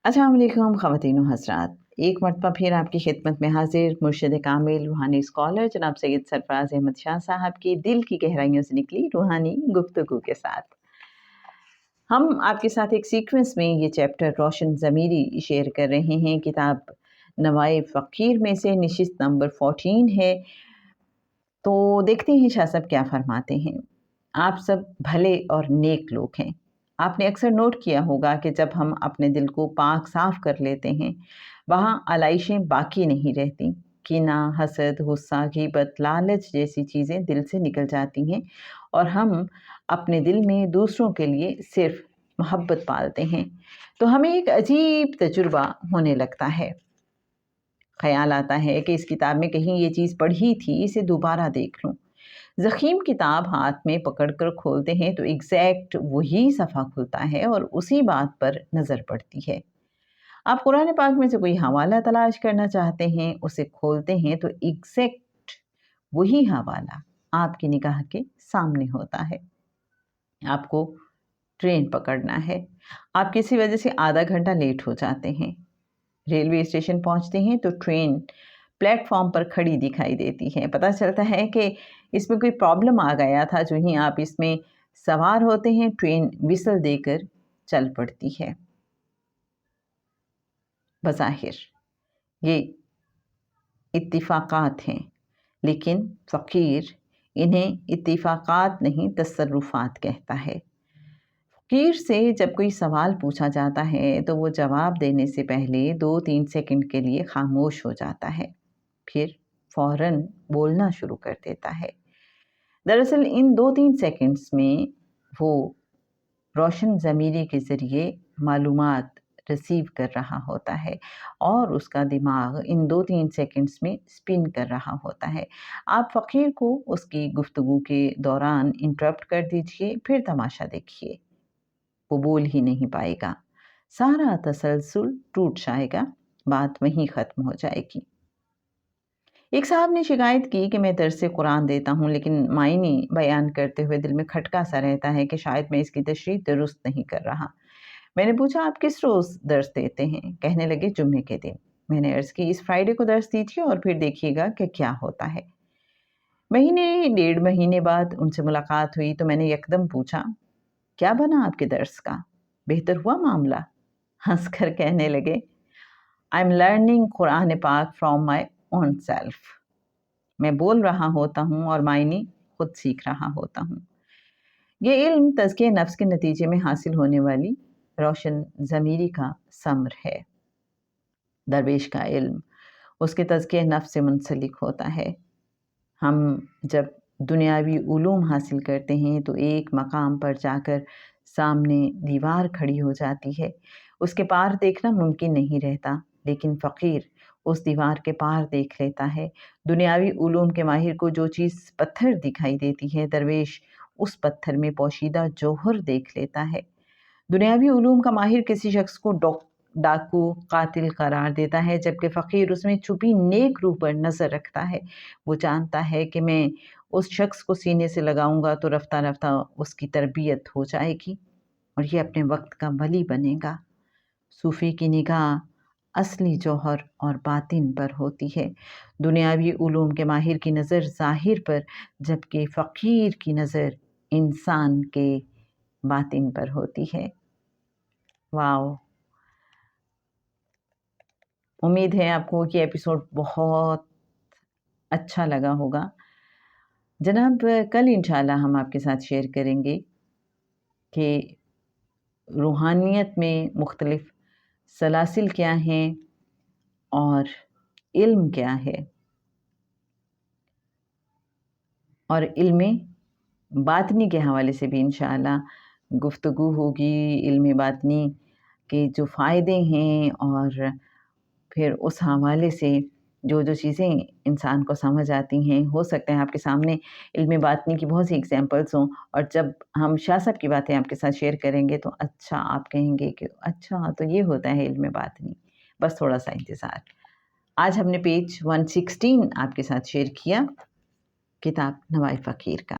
अस्सलाम वालेकुम ख़वातीन व हज़रात, एक मरतबा फिर आपकी खिदमत में हाजिर मुर्शिद कामिल रूहानी स्कॉलर जनाब सैयद सरफराज अहमद शाह साहब की दिल की गहराइयों से निकली रूहानी गुफ्तगू के साथ। हम आपके साथ एक सीक्वेंस में ये चैप्टर रोशन ज़मीरी शेयर कर रहे हैं। किताब नवाए फ़कीर में से नशिस्त नंबर 14 है। तो देखते हैं शाह साहब क्या फरमाते हैं। आप सब भले और नेक लोग हैं। आपने अक्सर नोट किया होगा कि जब हम अपने दिल को पाक साफ कर लेते हैं, वहाँ आलाइशें बाकी नहीं रहती। कीना, हसद, गुस्सा, गीबत, लालच जैसी चीज़ें दिल से निकल जाती हैं और हम अपने दिल में दूसरों के लिए सिर्फ मोहब्बत पालते हैं। तो हमें एक अजीब तजुर्बा होने लगता है। ख्याल आता है कि इस किताब में कहीं ये चीज़ पढ़ी थी, इसे दोबारा देख लूँ। ज़ख़ीम किताब हाथ में पकड़कर खोलते हैं तो एग्जैक्ट वही सफ़ा खुलता है और उसी बात पर नज़र पड़ती है। आप कुरान पाक में से कोई हवाला तलाश करना चाहते हैं, उसे खोलते हैं तो एग्जैक्ट वही हवाला आपकी निगाह के सामने होता है। आपको ट्रेन पकड़ना है, आप किसी वजह से आधा घंटा लेट हो जाते हैं। रेलवे स्टेशन पहुंचते हैं तो ट्रेन प्लेटफॉर्म पर खड़ी दिखाई देती है। पता चलता है कि इसमें कोई प्रॉब्लम आ गया था। जो ही आप इसमें सवार होते हैं, ट्रेन विसल देकर चल पड़ती है। बज़ाहिर ये इत्तिफाकात हैं, लेकिन फ़कीर इन्हें इत्तिफाकात नहीं तसर्रुफ़ात कहता है। फ़कीर से जब कोई सवाल पूछा जाता है तो वो जवाब देने से पहले 2-3 सेकंड के लिए खामोश हो जाता है, फिर फ़ौरन बोलना शुरू कर देता है। दरअसल इन 2-3 सेकंड्स में वो रोशन ज़मीरी के ज़रिए मालूमात रिसीव कर रहा होता है और उसका दिमाग इन 2-3 सेकंड्स में स्पिन कर रहा होता है। आप फ़कीर को उसकी गुफ्तगू के दौरान इंटरप्ट कर दीजिए, फिर तमाशा देखिए। वो बोल ही नहीं पाएगा, सारा तसलसल टूट जाएगा, बात वहीं ख़त्म हो जाएगी। एक साहब ने शिकायत की कि मैं दर्स कुरान देता हूँ, लेकिन मायने बयान करते हुए दिल में खटका सा रहता है कि शायद मैं इसकी तशरीह दुरुस्त नहीं कर रहा। मैंने पूछा, आप किस रोज़ दर्स देते हैं? कहने लगे, जुम्मे के दिन। मैंने अर्ज़ की, इस फ्राइडे को दर्स दीजिए और फिर देखिएगा कि क्या होता है। महीने 1.5 महीने बाद उनसे मुलाकात हुई तो मैंने यकदम पूछा, क्या बना आपके दर्स का? बेहतर हुआ मामला? हंस कर कहने लगे, आई एम लर्निंग कुरान पाक फ्रॉम माई ओन सेल्फ। मैं बोल रहा होता हूँ और मायने खुद सीख रहा होता हूँ। ये इल्म तज़किए नफ्स के नतीजे में हासिल होने वाली रोशन ज़मीरी का समर है। दरवेश का इल्म उसके तज़किए नफ्स से मुंसलिक होता है। हम जब दुनियावी उलूम हासिल करते हैं तो एक मकाम पर जाकर सामने दीवार खड़ी हो जाती है, उसके पार देखना मुमकिन नहीं रहता, लेकिन फ़कीर उस दीवार के पार देख लेता है। दुनियावी उलूम के माहिर को जो चीज़ पत्थर दिखाई देती है, दरवेश उस पत्थर में पोशीदा जौहर देख लेता है। दुनियावी उलूम का माहिर किसी शख्स को डाकू, कातिल करार देता है, जबकि फ़कीर उसमें छुपी नेक रूह पर नज़र रखता है। वो जानता है कि मैं उस शख्स को सीने से लगाऊंगा तो रफ्ता रफ्ता उसकी तरबियत हो जाएगी और ये अपने वक्त का वली बनेगा। सूफ़ी की निगाह असली जौहर और बातिन पर होती है। दुनियावी उलूम के माहिर की नज़र ज़ाहिर पर, जबकि फ़कीर की नज़र इंसान के बातिन पर होती है। वाओ! उम्मीद है आपको ये एपिसोड बहुत अच्छा लगा होगा। जनाब, कल इंशाल्लाह हम आपके साथ शेयर करेंगे कि रूहानियत में मुख्तलिफ़ सलासिल क्या हैं और इल्म क्या है, और इल्म बातनी के हवाले से भी इंशाल्लाह गुफ्तगू होगी। इल्म बातनी के जो फ़ायदे हैं और फिर उस हवाले से जो जो चीज़ें इंसान को समझ आती हैं, हो सकता है आपके सामने इल्म बातनी की बहुत सी एग्ज़ाम्पल्स हों, और जब हम शाह साहब की बातें आपके साथ शेयर करेंगे तो अच्छा आप कहेंगे कि अच्छा तो ये होता है इल्म बातनी। बस थोड़ा-सा इंतज़ार। आज हमने पेज 116 आपके साथ शेयर किया, किताब नवाए फ़कीर का।